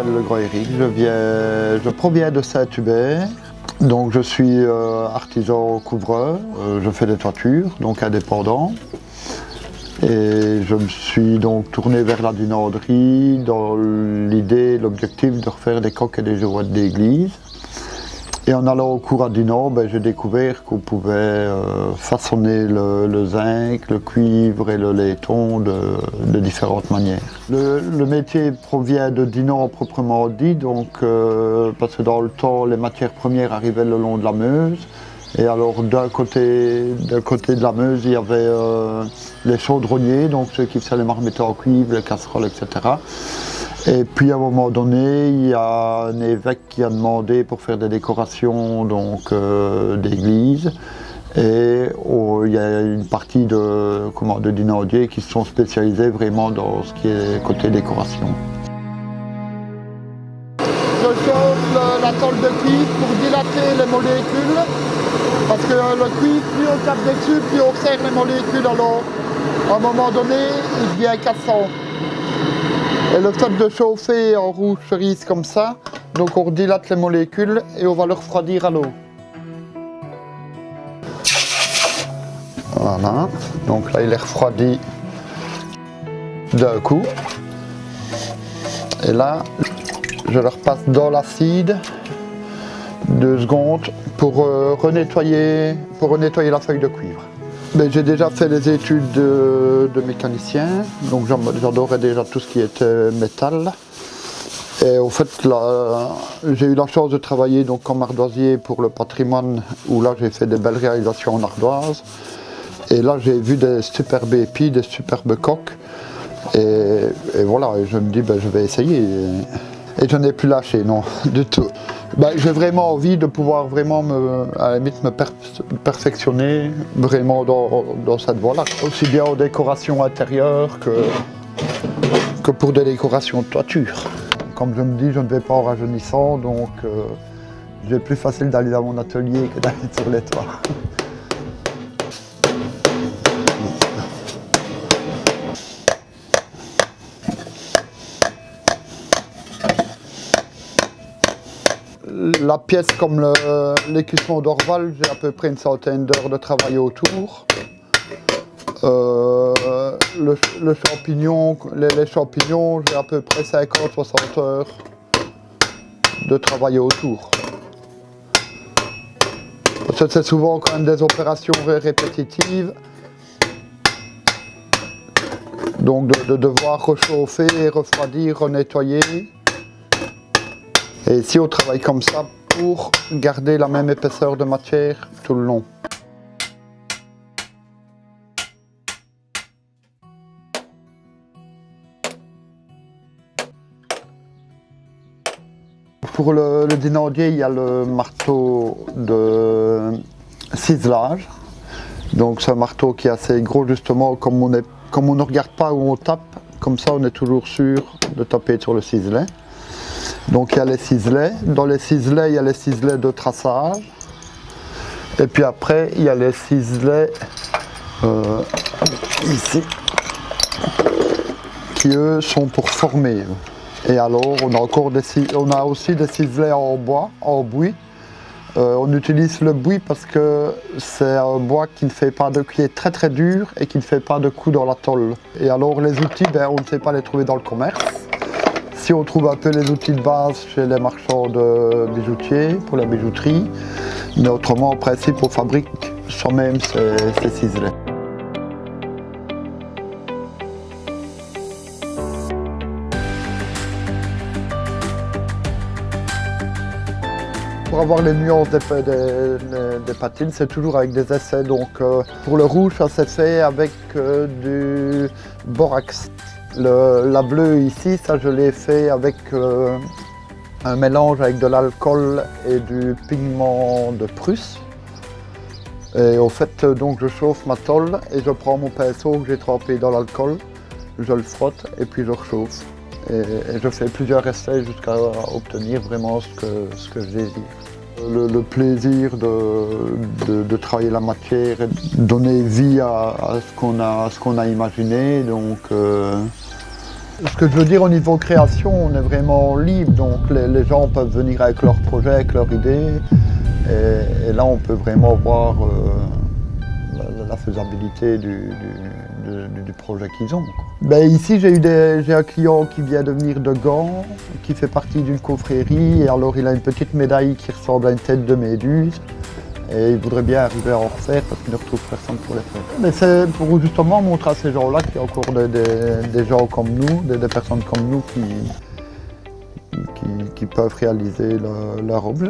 m'appelle le Grand Éric, je proviens de Saint-Hubert. Donc je suis artisan couvreur, je fais des toitures, donc indépendant. Et je me suis donc tourné vers la dinanderie dans l'idée, l'objectif de refaire des coques et des girouettes d'église. Et en allant au cours à Dinan, j'ai découvert qu'on pouvait façonner le zinc, le cuivre et le laiton de différentes manières. Le métier provient de Dinan proprement dit, donc, parce que dans le temps, les matières premières arrivaient le long de la Meuse. Et alors d'un côté de la Meuse, il y avait les chaudronniers, donc ceux qui faisaient les marmites en cuivre, les casseroles, etc. Et puis à un moment donné, il y a un évêque qui a demandé pour faire des décorations d'église. Et il y a une partie de dinandiers qui se sont spécialisés vraiment dans ce qui est côté décoration. Je chauffe la tôle de cuivre pour dilater les molécules. Parce que le cuivre, plus on tape dessus, plus on serre les molécules. Alors à un moment donné, il devient cassant. Et le fait de chauffer en rouge cerise comme ça, donc on dilate les molécules et on va le refroidir à l'eau. Voilà, donc là il est refroidi d'un coup. Et là, je le repasse dans l'acide 2 secondes pour renettoyer la feuille de cuivre. J'ai déjà fait des études de mécanicien, donc j'adorais déjà tout ce qui était métal. Et au fait, j'ai eu la chance de travailler donc, comme ardoisier pour le patrimoine, où là j'ai fait des belles réalisations en ardoise. Et là j'ai vu des superbes épis, des superbes coques. Et voilà, et je me dis, je vais essayer. Et je n'ai plus lâché, non, du tout. J'ai vraiment envie de pouvoir vraiment à la limite me perfectionner vraiment dans cette voie-là. Aussi bien en décoration intérieure que pour des décorations de toiture. Comme je me dis, je ne vais pas en rajeunissant, donc j'ai plus facile d'aller dans mon atelier que d'aller sur les toits. La pièce comme l'écussement d'Orval, j'ai à peu près une centaine d'heures de travail autour. Le champignon, les champignons, j'ai à peu près 50-60 heures de travail autour. Parce que c'est souvent quand même des opérations répétitives. Donc de devoir rechauffer, refroidir, renettoyer. Et ici on travaille comme ça pour garder la même épaisseur de matière tout le long. Pour le dinandier, il y a le marteau de ciselage. Donc c'est un marteau qui est assez gros justement, comme on ne regarde pas où on tape, comme ça on est toujours sûr de taper sur le ciselet. Donc il y a les ciselets. Dans les ciselets, il y a les ciselets de traçage. Et puis après, il y a les ciselets ici, qui eux sont pour former. Et alors, on a aussi des ciselets en bois, en buis. On utilise le buis parce que c'est un bois qui ne fait pas qui est très très dur et qui ne fait pas de coups dans la tôle. Et alors les outils, on ne sait pas les trouver dans le commerce. Si on trouve un peu les outils de base chez les marchands de bijoutiers, pour la bijouterie, mais autrement, en principe, on fabrique soi-même ces ciselets. Pour avoir les nuances des patines, c'est toujours avec des essais. Donc, pour le rouge, ça s'est fait avec du borax. La bleue ici, ça je l'ai fait avec un mélange avec de l'alcool et du pigment de Prusse. Et au fait, donc je chauffe ma tôle et je prends mon pinceau que j'ai trempé dans l'alcool, je le frotte et puis je rechauffe. Et je fais plusieurs essais jusqu'à obtenir vraiment ce que je désire. Le plaisir de travailler la matière et de donner vie à ce qu'on a imaginé. Donc, Ce que je veux dire au niveau création, on est vraiment libre, donc les gens peuvent venir avec leurs projets, avec leurs idées, et là on peut vraiment voir la faisabilité du projet qu'ils ont, quoi. Ben, ici j'ai un client qui vient de venir de Gand, qui fait partie d'une confrérie, et alors il a une petite médaille qui ressemble à une tête de méduse. Et il voudrait bien arriver à en refaire parce qu'il ne retrouve personne pour les faire. Mais c'est pour justement montrer à ces gens-là qu'il y a encore des gens comme nous, des personnes comme nous qui peuvent réaliser leur objet.